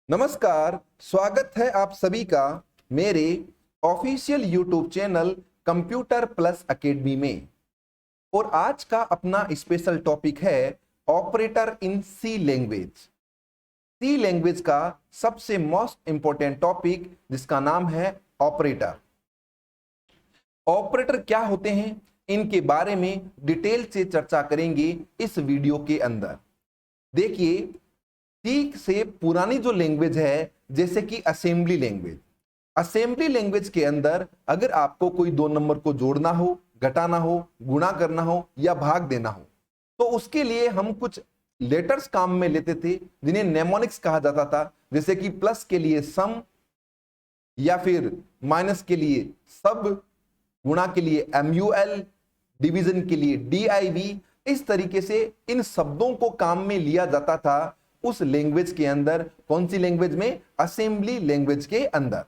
नमस्कार, स्वागत है आप सभी का मेरे official YouTube channel computer plus academy में। और आज का अपना स्पेशल टॉपिक है ऑपरेटर इन सी लैंग्वेज। सी लैंग्वेज का सबसे मोस्ट इंपॉर्टेंट टॉपिक जिसका नाम है ऑपरेटर। ऑपरेटर क्या होते हैं, इनके बारे में डिटेल से चर्चा करेंगे इस वीडियो के अंदर। देखिए, सी से पुरानी जो लैंग्वेज है जैसे कि असेंबली लैंग्वेज, असेंबली लैंग्वेज के अंदर अगर आपको कोई दो नंबर को जोड़ना हो, घटाना हो, गुणा करना हो या भाग देना हो तो उसके लिए हम कुछ लेटर्स काम में लेते थे जिन्हें नेमोनिक्स कहा जाता था। जैसे कि प्लस के लिए सम, या फिर माइनस के लिए सब, गुणा के लिए MUL, डिवीजन के लिए DIV। इस तरीके से इन शब्दों को काम में लिया जाता था उस लैंग्वेज के अंदर। कौन सी लैंग्वेज में? असेंबली लैंग्वेज के अंदर।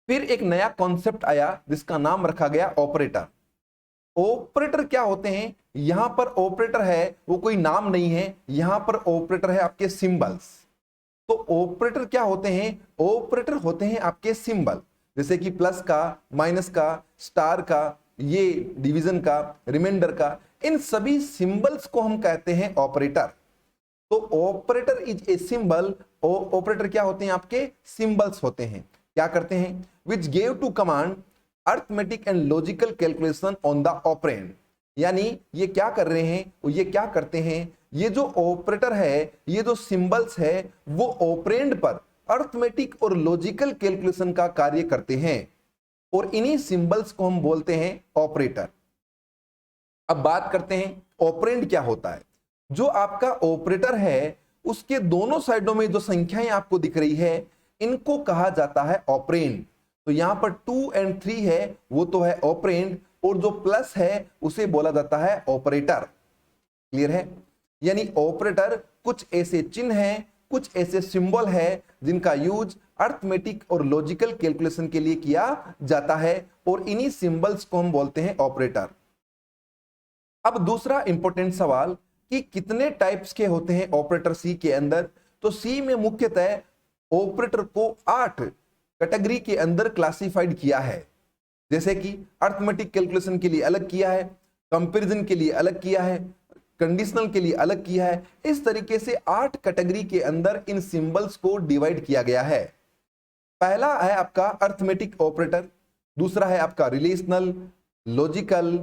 फिर एक नया कॉन्सेप्ट आया जिसका नाम रखा गया ऑपरेटर। ऑपरेटर क्या होते हैं? यहां पर ऑपरेटर है वो कोई नाम नहीं है, यहां पर ऑपरेटर है आपके सिंबल्स। तो ऑपरेटर क्या होते हैं? ऑपरेटर होते हैं आपके सिंबल, जैसे कि प्लस का, माइनस का, स्टार का, ये डिवीजन का, रिमाइंडर का, इन सभी सिंबल्स को हम कहते हैं ऑपरेटर। तो operator is a symbol. Operator क्या होते हैं? आपके सिंबल्स होते हैं। क्या करते हैं? Which gave to command arithmetic and logical calculation on the operand. यानी ये क्या कर रहे हैं, ये क्या करते हैं, ये जो ऑपरेटर है, ये जो सिंबल्स है, वो ऑपरेंड पर अर्थमेटिक और लॉजिकल कैलकुलेशन का कार्य करते हैं और इन्हीं सिंबल्स को हम बोलते हैं ऑपरेटर। अब बात करते हैं ऑपरेंड क्या होता है। जो आपका ऑपरेटर है उसके दोनों साइडों में जो संख्याएं आपको दिख रही है इनको कहा जाता है ऑपरेंड। तो यहां पर 2 और 3 है वो तो है ऑपरेंड, और जो प्लस है उसे बोला जाता है ऑपरेटर। क्लियर है? यानी ऑपरेटर कुछ ऐसे चिन्ह हैं, कुछ ऐसे सिंबल है जिनका यूज अर्थमेटिक और लॉजिकल कैलकुलेशन के लिए किया जाता है और इन्हीं सिंबल्स को हम बोलते हैं ऑपरेटर। अब दूसरा इंपॉर्टेंट सवाल कि कितने टाइप्स के होते हैं ऑपरेटर सी के अंदर। तो सी में मुख्यतः ऑपरेटर को 8 कैटेगरी के अंदर क्लासिफाइड किया है। जैसे कि अर्थमेटिक कैलकुलेशन के लिए अलग किया है, कंपैरिजन के लिए अलग किया है, कंडीशनल के लिए अलग किया है। इस तरीके से 8 कैटेगरी के अंदर इन सिंबल्स को डिवाइड किया गया है। पहला है आपका अर्थमेटिक ऑपरेटर, दूसरा है आपका relational, logical,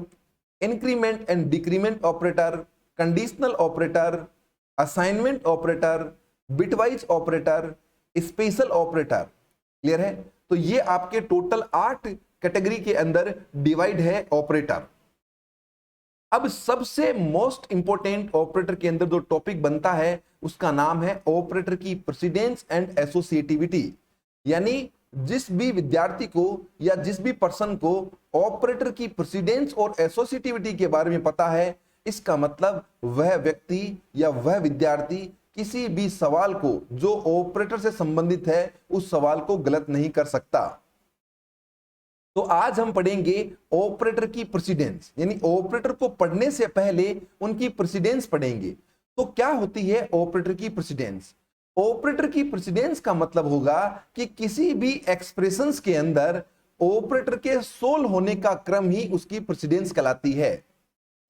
increment and decrement operator, conditional operator, assignment operator, bitwise operator, special operator. Clear है? तो ये आपके टोटल 8 कैटेगरी के अंदर डिवाइड है ऑपरेटर। अब सबसे मोस्ट इंपॉर्टेंट ऑपरेटर के अंदर जो टॉपिक बनता है उसका नाम है ऑपरेटर की प्रेसिडेंस एंड एसोसिएटिविटी। यानी जिस भी विद्यार्थी को या जिस भी पर्सन को ऑपरेटर की प्रेसिडेंस और एसोसिएटिविटी के बारे में पता है, इसका मतलब वह व्यक्ति या वह विद्यार्थी किसी भी सवाल को जो ऑपरेटर से संबंधित है उस सवाल को गलत नहीं कर सकता। तो आज हम पढ़ेंगे ऑपरेटर की प्रेसिडेंस, यानी ऑपरेटर को पढ़ने से पहले उनकी प्रेसिडेंस पढ़ेंगे। तो क्या होती है ऑपरेटर की प्रेसिडेंस? ऑपरेटर की प्रेसिडेंस का मतलब होगा कि किसी भी एक्सप्रेशंस के अंदर ऑपरेटर के सोल होने का क्रम ही उसकी प्रेसिडेंस कहलाती है।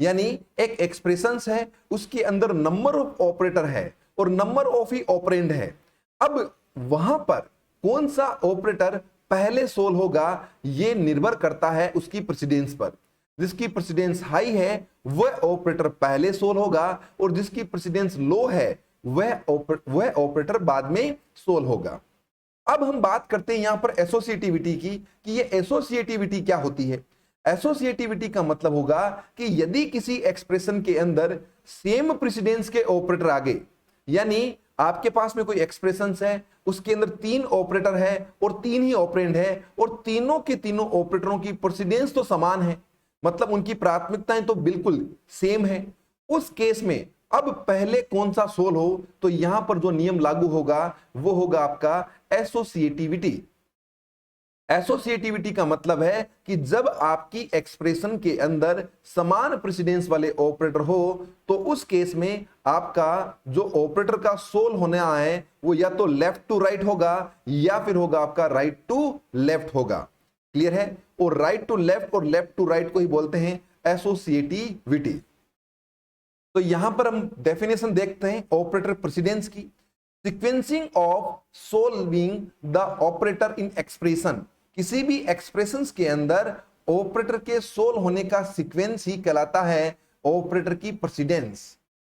यानी एक एक्सप्रेशंस है, उसके अंदर नंबर ऑफ ऑपरेटर है और नंबर ऑफ ही ऑपरेंड है। अब वहां पर कौन सा ऑपरेटर पहले सोल होगा यह निर्भर करता है उसकी प्रेसिडेंस पर। जिसकी प्रेसिडेंस हाई है वह ऑपरेटर पहले सोल होगा और जिसकी प्रेसिडेंस लो है वह ऑपरेटर बाद में सोल होगा। अब हम बात करते हैं यहां पर एसोसिएटिविटी की कि ये एसोसिएटिविटी क्या होती है। एसोसिएटिविटी का मतलब होगा कि यदि किसी एक्सप्रेशन के अंदर सेम प्रेसिडेंस के ऑपरेटर आ गए, यानी आपके पास में कोई एक्सप्रेशन है उसके अंदर 3 ऑपरेटर है और 3 ही ऑपरेंड है और तीनों के तीनों ऑपरेटरों की प्रेसिडेंस तो समान है, मतलब उनकी प्राथमिकताएं तो बिल्कुल सेम है। उस केस में अब पहले कौन सा सोल हो, तो यहां पर जो नियम लागू होगा वो होगा आपका एसोसिएटिविटी। एसोसिएटिविटी का मतलब है कि जब आपकी एक्सप्रेशन के अंदर समान प्रेसिडेंस वाले ऑपरेटर हो तो उस केस में आपका जो ऑपरेटर का सोल होना है वो या तो लेफ्ट टू राइट होगा या फिर होगा आपका राइट टू लेफ्ट होगा। क्लियर है? और राइट टू लेफ्ट और लेफ्ट टू राइट को ही बोलते हैं एसोसिएटिविटी। तो यहां पर हम डेफिनेशन देखते हैं ऑपरेटर प्रेसिडेंस की। Sequencing of solving the operator in expression, किसी भी एक्सप्रेशंस के अंदर ऑपरेटर के सोल होने का सीक्वेंस ही कहलाता है ऑपरेटर की प्रेसिडेंस।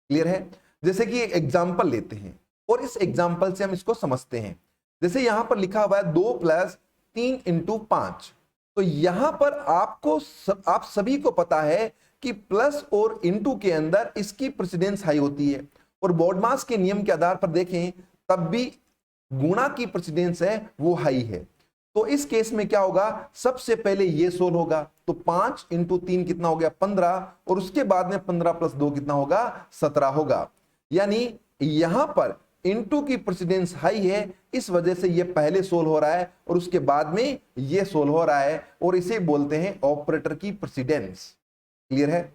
क्लियर है? जैसे कि एग्जांपल लेते हैं और इस एग्जांपल से हम इसको समझते हैं। जैसे यहां पर लिखा हुआ है 2 + 3 × 5। तो यहां पर आप सभी को पता है कि प्लस और इनटू के अंदर इसकी प्रेसिडेंस हाई होती है, और बॉडमास के नियम के आधार पर देखें तब भी गुणा की प्रेसिडेंस है वो हाई है। तो इस केस में क्या होगा, सबसे पहले ये सोल होगा, तो 5 × 3 कितना हो गया 15, और उसके बाद में 15 + 2 कितना होगा 17 होगा। यानी यहां पर इनटू की प्रेसिडेंस हाई है, इस वजह से ये पहले सोल हो रहा है और उसके बाद में ये सोल हो रहा है, और इसे बोलते हैं ऑपरेटर की प्रेसिडेंस। क्लियर है?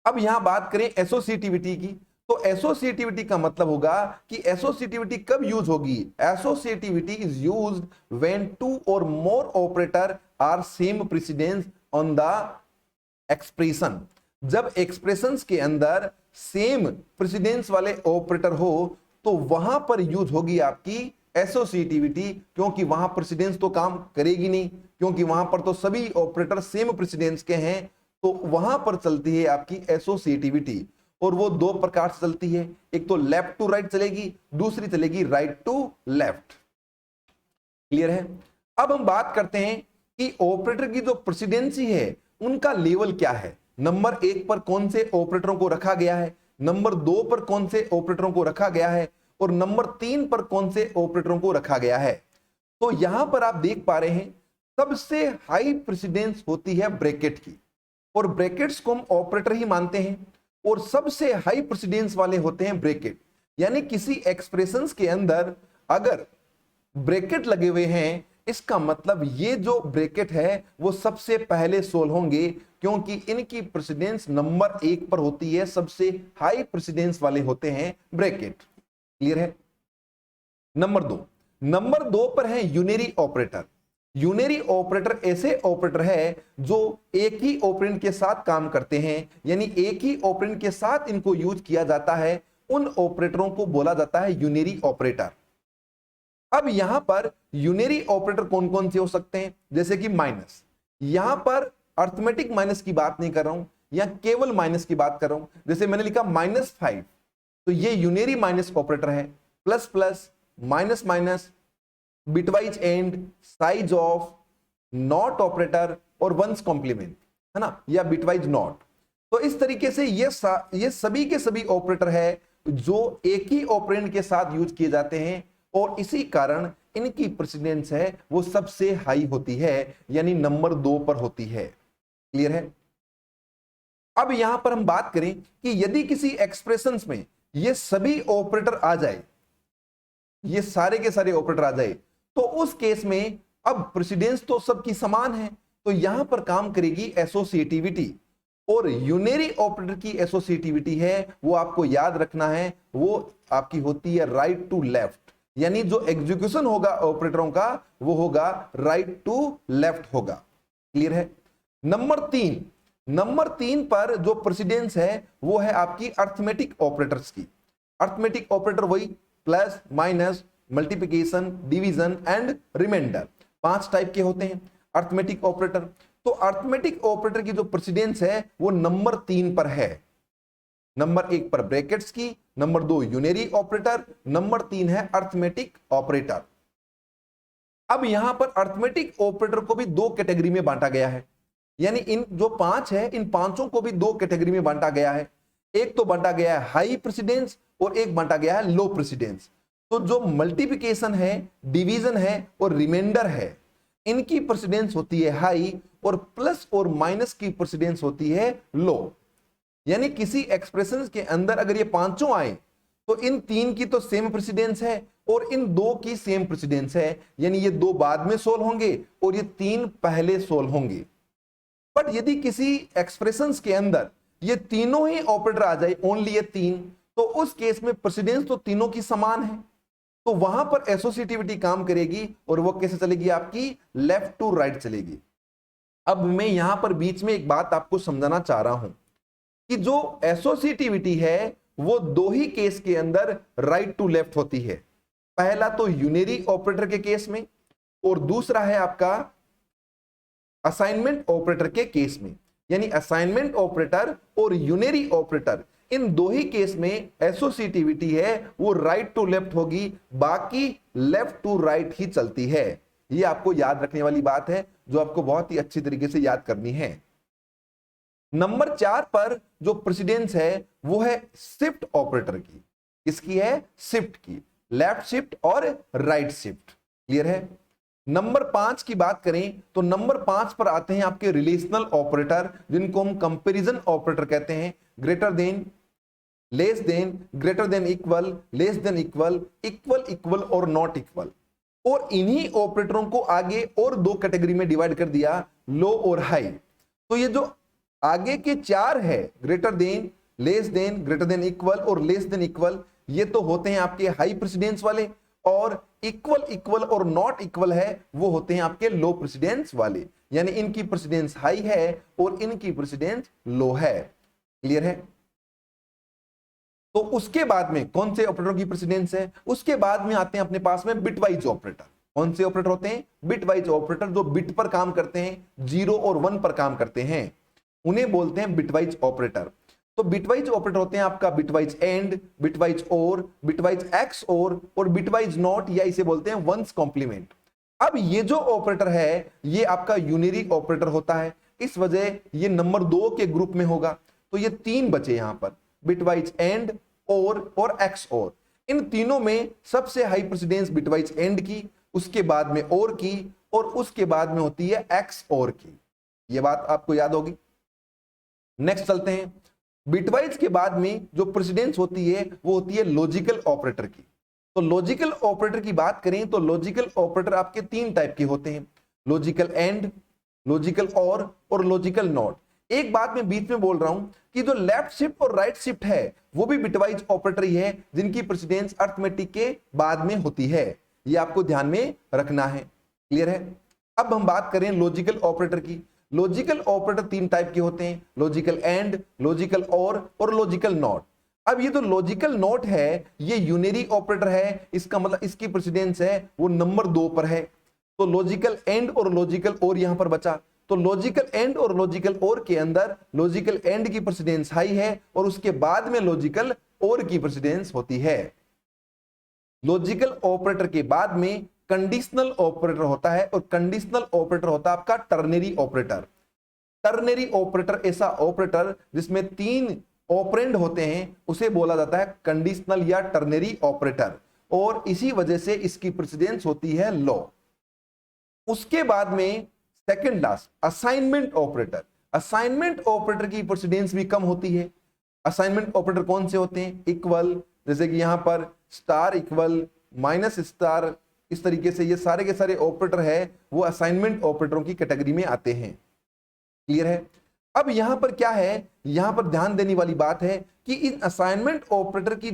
अब यहां बात करें एसोसिएटिविटी की, तो एसोसिएटिविटी का मतलब होगा कि एसोसिएटिविटी कब यूज होगी। एसोसिएटिविटी इज यूज्ड व्हेन 2 और more operator are same precedence on the expression. जब एक्सप्रेशंस के अंदर सेम प्रेसिडेंस वाले ऑपरेटर हो तो वहां पर यूज होगी आपकी एसोसिएटिविटी, क्योंकि वहां प्रेसिडेंस तो काम करेगी नहीं, क्योंकि वहां पर तो सभी ऑपरेटर सेम प्रेसिडेंस के हैं, तो वहां पर चलती है आपकी एसोसिएटिविटी। और वो 2 प्रकार से चलती है, एक तो लेफ्ट टू राइट चलेगी, दूसरी चलेगी राइट टू लेफ्ट। क्लियर है? अब हम बात करते हैं कि ऑपरेटर की जो प्रेसिडेंसी है उनका लेवल क्या है। नंबर 1 पर कौन से ऑपरेटरों को रखा गया है, नंबर 2 पर कौन से ऑपरेटरों को रखा गया है, और नंबर 3 पर कौन से ऑपरेटरों को रखा गया है। तो यहां पर आप देख पा रहे हैं सबसे हाई प्रेसिडेंस होती है ब्रैकेट की, और ब्रैकेट्स को हम ऑपरेटर ही मानते हैं, और सबसे हाई प्रेसिडेंस वाले होते हैं ब्रैकेट। यानी किसी एक्सप्रेशंस के अंदर अगर ब्रैकेट लगे हुए हैं, इसका मतलब ये जो ब्रैकेट है वो सबसे पहले सोल होंगे, क्योंकि इनकी प्रेसिडेंस नंबर 1 पर होती है, सबसे हाई प्रेसिडेंस वाले होते हैं ब्रैकेट। क्लियर है? नंबर 2 पर है यूनरी ऑपरेटर। यूनरी ऑपरेटर ऐसे ऑपरेटर है जो एक ही ऑपरेंड के साथ काम करते हैं, यानी एक ही ऑपरेंड के साथ इनको यूज किया जाता है, उन ऑपरेटरों को बोला जाता है यूनरी ऑपरेटर। अब यहां पर यूनरी ऑपरेटर कौन कौन से हो सकते हैं, जैसे कि माइनस। यहां पर अर्थमेटिक माइनस की बात नहीं कर रहा हूं, या केवल माइनस की बात कर रहा हूं। जैसे मैंने लिखा -5, तो ये यूनरी माइनस ऑपरेटर है। Plus plus, minus minus, bitwise and, size of, not operator और वंस कॉम्प्लीमेंट, है ना, या बिटवाइज नॉट। तो इस तरीके से ये सभी के सभी ऑपरेटर है जो एक ही ऑपरेंड के साथ यूज किए जाते हैं, और इसी कारण इनकी प्रेसिडेंस है वो सबसे हाई होती है, यानी नंबर 2 पर होती है। क्लियर है? अब यहां पर हम बात करें कि यदि किसी एक्सप्रेशंस में ये सभी ऑपरेटर आ जाए, ये सारे के सारे ऑपरेटर आ जाए, तो उस केस में अब प्रेसिडेंस तो सबकी समान है, तो यहां पर काम करेगी एसोसिएटिविटी। और यूनरी ऑपरेटर की एसोसिएटिविटी है वो आपको याद रखना है, वो आपकी होती है राइट टू लेफ्ट, यानी जो एग्जीक्यूशन होगा ऑपरेटरों का वो होगा राइट टू लेफ्ट होगा। क्लियर है? नंबर 3 पर जो प्रेसिडेंस है वो है आपकी अर्थमेटिक ऑपरेटर्स की। अर्थमेटिक ऑपरेटर वही plus, minus, multiplication, division and remainder, 5 type के होते हैं अर्थमेटिक ऑपरेटर। तो अर्थमेटिक ऑपरेटर की जो प्रेसिडेंस है वो नंबर 3 पर है। नंबर 1 पर ब्रैकेट्स की, नंबर 2 यूनरी ऑपरेटर, नंबर 3 है अर्थमेटिक ऑपरेटर। अब यहां पर अर्थमेटिक ऑपरेटर को भी 2 कैटेगरी में बांटा गया है, यानी इन जो 5 है इन पांचों को भी 2 कैटेगरी में बांटा गया है। एक तो बांटा गया है हाई प्रेसिडेंस और एक बांटा गया है लो प्रेसिडेंस। तो जो मल्टीप्लिकेशन है, डिवीजन है और रिमाइंडर है, इनकी प्रेसिडेंस होती है हाई, और प्लस और माइनस की प्रेसिडेंस होती है लो। यानी किसी एक्सप्रेशन के अंदर अगर ये पांचों आए तो इन 3 की तो सेम प्रेसिडेंस है, और इन दो की सेम प्रेसिडेंस है, यानी ये दो बाद में सोल्व होंगे और ये तीन पहले सोल्व होंगे। बट यदि किसी एक्सप्रेशंस के अंदर ये तीनों ही ऑपरेटर आ जाए, ओनली ये तीन, तो उस केस में प्रेसिडेंस तो तीनों की समान है, तो वहां पर एसोसिएटिविटी काम करेगी और वो कैसे चलेगी, आपकी लेफ्ट टू राइट चलेगी। अब मैं यहां पर बीच में एक बात आपको समझाना चाह रहा हूं कि जो एसोसिएटिविटी है वो दो ही केस के अंदर राइट टू लेफ्ट होती है। पहला तो यूनरी ऑपरेटर के केस में और दूसरा है आपका असाइनमेंट ऑपरेटर के केस में। यानी असाइनमेंट ऑपरेटर और यूनरी ऑपरेटर, इन दो ही केस में एसोसिएटिविटी है वो राइट टू लेफ्ट होगी, बाकी लेफ्ट टू राइट ही चलती है। ये आपको याद रखने वाली बात है जो आपको बहुत ही अच्छी तरीके से याद करनी है। नंबर 4 पर जो प्रेसिडेंस है वो है शिफ्ट ऑपरेटर की। किसकी है, शिफ्ट की, लेफ्ट शिफ्ट और राइट शिफ्ट। क्लियर है। नंबर 5 की बात करें तो नंबर 5 पर आते हैं आपके रिलेशनल ऑपरेटर, जिनको हम कंपैरिजन ऑपरेटर कहते हैं। Greater than, less than, greater than equal, less than equal, equal equal और नॉट इक्वल। और इन्हीं ऑपरेटरों को आगे और दो कैटेगरी में डिवाइड कर दिया, लो और हाई। तो ये जो आगे के 4 है, greater than, less than, greater than equal और लेस देन इक्वल, ये तो होते हैं आपके हाई प्रेसिडेंस वाले, और इक्वल इक्वल और नॉट इक्वल है वो होते हैं आपके लो प्रेसिडेंस वाले। यानी इनकी प्रेसिडेंस हाई है और इनकी प्रेसिडेंस लो है। क्लियर है। तो उसके बाद में कौन से ऑपरेटर की प्रेसिडेंस है, उसके बाद में आते हैं अपने पास में बिटवाइज ऑपरेटर। कौन से ऑपरेटर होते हैं, बिटवाइज ऑपरेटर, जो बिट पर काम करते हैं, 0 और 1 पर काम करते हैं, उन्हें बोलते हैं बिटवाइज ऑपरेटर। तो बिटवाइज ऑपरेटर होते हैं आपका बिटवाइज एंड, बिटवाइज और, बिटवाइज एक्स और बिटवाइज नॉट, या इसे बोलते हैं वंस कॉम्प्लीमेंट। अब ये जो ऑपरेटर है ये आपका यूनरी ऑपरेटर होता है, इस वजह ये नंबर 2 के ग्रुप में होगा। तो ये 3 बचे यहां पर, बिटवाइज एंड और एक्स और। इन तीनों में सबसे हाई प्रेसिडेंस बिटवाइज एंड की, उसके बाद में और की, और उसके बाद में होती है एक्स और की। ये बात आपको याद होगी। नेक्स्ट चलते हैं। बिटवाइज के बाद में जो प्रेसिडेंस होती है वो होती है लॉजिकल ऑपरेटर की। तो लॉजिकल ऑपरेटर की बात करें तो लॉजिकल ऑपरेटर आपके 3 टाइप के होते हैं, लॉजिकल एंड, लॉजिकल और लॉजिकल नॉट। एक बात मैं बीच में बोल रहा हूं कि जो लेफ्ट शिफ्ट और राइट शिफ्ट है वो भी बिटवाइज ऑपरेटर ही है, जिनकी प्रेसिडेंस अरिथमेटिक के बाद में होती है। ये आपको ध्यान में रखना है। क्लियर है। अब हम बात करें लॉजिकल ऑपरेटर की। लॉजिकल ऑपरेटर 3 टाइप के होते हैं, लॉजिकल एंड, लॉजिकल और लॉजिकल नॉट। अब ये जो लॉजिकल नॉट है ये यूनरी ऑपरेटर है, इसका मतलब इसकी प्रेसिडेंस है वो नंबर 2 पर है। तो लॉजिकल एंड और लॉजिकल और यहां पर बचा। तो लॉजिकल एंड और लॉजिकल और के अंदर लॉजिकल एंड की प्रेसिडेंस हाई है और उसके बाद में लॉजिकल और की प्रेसिडेंस होती है। लॉजिकल ऑपरेटर के बाद में कंडीशनल ऑपरेटर होता है, और कंडीशनल ऑपरेटर होता है आपका टर्नरी ऑपरेटर। टर्नरी ऑपरेटर ऐसा ऑपरेटर जिसमें 3 ऑपरेंड होते हैं उसे बोला जाता है कंडीशनल या टर्नरी ऑपरेटर, और इसी वजह से इसकी प्रेसिडेंस होती है लो। उसके बाद में second last assignment operator. Assignment operator की प्रेसिडेंस भी कम होती है। असाइनमेंट ऑपरेटर कौन से होते हैं, इक्वल, जैसे कि यहां पर स्टार इक्वल, माइनस स्टार, इस तरीके से ये सारे के सारे ऑपरेटर है वो असाइनमेंट ऑपरेटरों की कैटेगरी में आते हैं। क्लियर है। अब यहां पर क्या है, यहां पर ध्यान देने वाली बात है कि इन असाइनमेंट ऑपरेटर की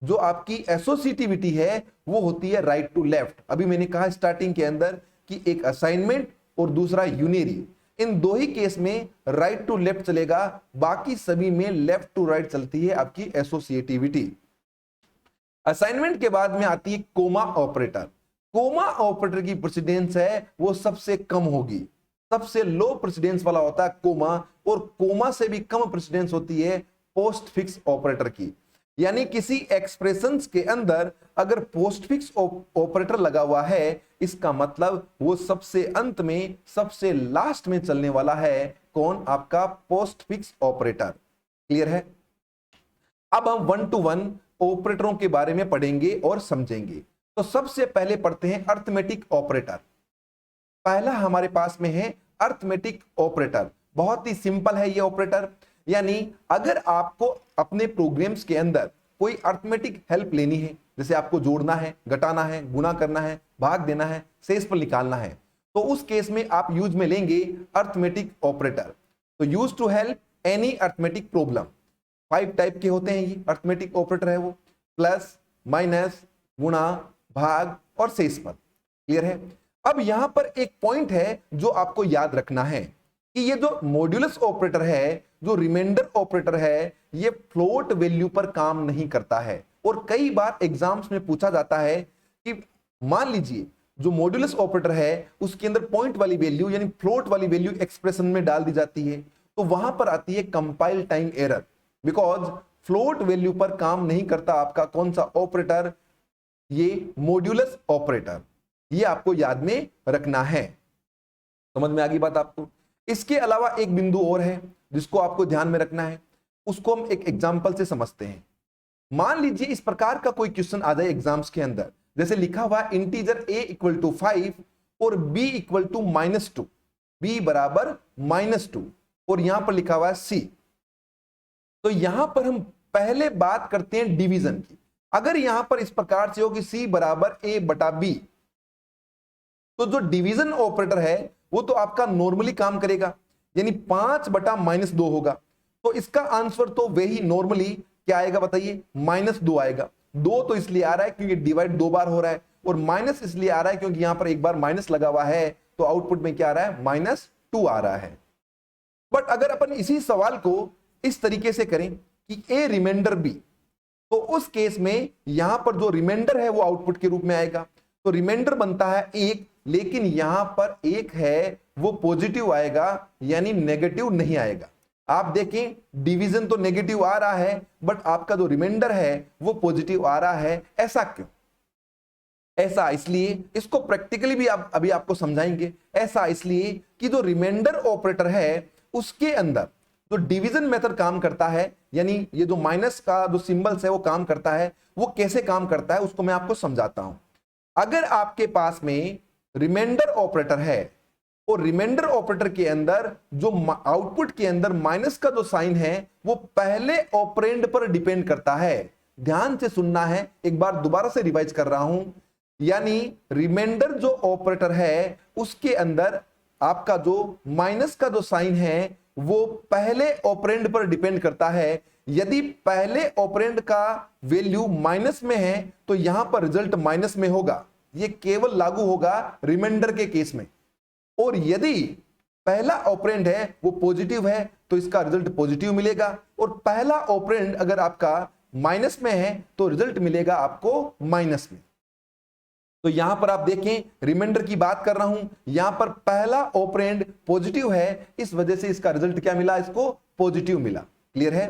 जो आपकी एसोसिएटिविटी है वो होती है राइट टू लेफ्ट। अभी मैंने कहा स्टार्टिंग के अंदर कि एक असाइनमेंट और दूसरा यूनरी, इन दो ही केस में राइट टू लेफ्ट चलेगा, बाकी सभी में लेफ्ट टू राइट चलती है आपकी एसोसिएटिविटी। असाइनमेंट के बाद में आती है कोमा ऑपरेटर। कोमा ऑपरेटर की प्रेसिडेंस है वो सबसे कम होगी, सबसे लो प्रेसिडेंस वाला होता है कोमा, और कोमा से भी कम प्रेसिडेंस होती है पोस्ट फिक्स ऑपरेटर की। यानी किसी एक्सप्रेशंस के अंदर अगर पोस्ट फिक्स ऑपरेटर लगा हुआ है, इसका मतलब वो सबसे अंत में, सबसे लास्ट में चलने वाला है। कौन, आपका पोस्ट फिक्स ऑपरेटर। क्लियर है। अब हम 1 to 1 ऑपरेटरों के बारे में पढ़ेंगे और समझेंगे। तो सबसे पहले पढ़ते हैं अरिथमेटिक ऑपरेटर। पहला हमारे पास में है अरिथमेटिक ऑपरेटर। बहुत ही सिंपल है ये ऑपरेटर। यानी अगर आपको अपने प्रोग्राम्स के अंदर कोई अरिथमेटिक हेल्प लेनी है, जैसे आपको जोड़ना है, घटाना है, गुणा करना है, भाग देना है, शेष पर निकालना है, तो उस केस में आप यूज में लेंगे अर्थमेटिक ऑपरेटर। तो use to help any arithmetic problem. 5 type के होते हैं ये अर्थमेटिक ऑपरेटर है वो, प्लस, माइनस, गुणा, भाग और शेष पर। क्लियर है। अब यहां पर एक पॉइंट है जो आपको याद रखना है कि ये जो मॉड्यूलस ऑपरेटर है, जो रिमाइंडर ऑपरेटर है, ये फ्लोट वैल्यू पर काम नहीं करता है। और कई बार एग्जाम्स में पूछा जाता है कि मान लीजिए जो मॉड्यूलस ऑपरेटर है उसके अंदर पॉइंट वाली वैल्यू यानी फ्लोट वाली वैल्यू एक्सप्रेशन में डाल दी जाती है, तो वहां पर आती है compile time error, because float value पर काम नहीं करता आपका कौन सा ऑपरेटर, ये मॉड्यूलस ऑपरेटर। ये आपको याद में रखना है। समझ में आ गई बात आपको। इसके अलावा एक बिंदु और है जिसको आपको ध्यान में रखना है, उसको हम एक एग्जाम्पल से समझते हैं। मान लीजिए इस प्रकार का कोई क्वेश्चन आ जाए एग्जाम्स के अंदर, जैसे लिखा हुआ इंटीजर a इक्वल टू 5 और b इक्वल टू -2, b बराबर -2, और यहां पर लिखा हुआ है c। तो यहां पर हम पहले बात करते हैं डिवीजन की। अगर यहां पर इस प्रकार से हो कि c बराबर a बटा b, तो जो डिवीजन ऑपरेटर है वो तो आपका नॉर्मली काम करेगा, यानी 5 बटा -2 होगा। तो इसका आंसर तो वही नॉर्मली क्या आएगा बताइए, -2 आएगा। 2 तो इसलिए आ रहा है क्योंकि डिवाइड 2 बार हो रहा है, और माइनस इसलिए आ रहा है क्योंकि यहां पर एक बार माइनस लगा हुआ है, तो आउटपुट में क्या आ रहा है, -2 आ रहा है। बट अगर अपन इसी सवाल को इस तरीके से करें कि a रिमाइंडर b, तो उस केस में यहां पर जो रिमाइंडर है वो आउटपुट के रूप में आएगा। तो रिमाइंडर बनता है 1, लेकिन यहां पर 1 है वो पॉजिटिव आएगा, यानी नेगेटिव नहीं आएगा। आप देखें डिवीजन तो नेगेटिव आ रहा है, बट आपका जो रिमाइंडर है वो पॉजिटिव आ रहा है। ऐसा क्यों? ऐसा इसलिए, इसको प्रैक्टिकली भी आप अभी आपको समझाएंगे। ऐसा इसलिए कि जो रिमाइंडर ऑपरेटर है उसके अंदर जो डिवीजन मेथड काम करता है, यानी ये जो माइनस का जो सिंबल्स है वो काम करता है। वो कैसे काम करता है उसको मैं आपको समझाता हूं। अगर आपके पास में रिमाइंडर ऑपरेटर है और रिमाइंडर ऑपरेटर के अंदर जो आउटपुट के अंदर माइनस का जो साइन है वो पहले ऑपरेंड पर डिपेंड करता है। ध्यान से सुनना है, एक बार दोबारा से रिवाइज कर रहा हूं। यानी रिमाइंडर जो ऑपरेटर है उसके अंदर आपका जो माइनस का जो साइन है वो पहले ऑपरेंड पर डिपेंड करता है। यदि पहले ऑपरेंड का वैल्यू माइनस में है तो यहां पर रिजल्ट माइनस में होगा। यह केवल लागू होगा रिमाइंडर के केस में। और यदि पहला ऑपरेंड है वो पॉजिटिव है तो इसका रिजल्ट पॉजिटिव मिलेगा, और पहला ऑपरेंड अगर आपका माइनस में है तो रिजल्ट मिलेगा आपको माइनस में। तो यहां पर आप देखें रिमाइंडर की बात कर रहा हूं, यहां पर पहला ऑपरेंड पॉजिटिव है, इस वजह से इसका रिजल्ट क्या मिला, इसको पॉजिटिव मिला। क्लियर है।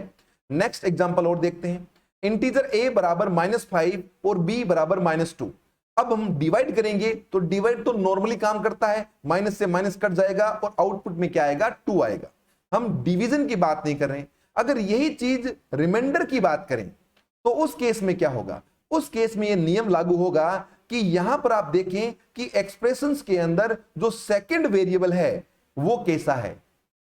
नेक्स्ट एग्जांपल और देखते हैं। इंटीजर a बराबर -5 और b बराबर -2। अब हम डिवाइड करेंगे तो डिवाइड तो नॉर्मली काम करता है, माइनस से माइनस कट जाएगा और आउटपुट में क्या आएगा, 2 आएगा। हम डिवीजन की बात नहीं कर रहे हैं। अगर यही चीज रिमाइंडर की बात करें तो उस केस में क्या होगा, उस केस में यह नियम लागू होगा कि यहां पर आप देखें कि एक्सप्रेशंस के अंदर जो सेकंड वेरिएबल है वो कैसा है,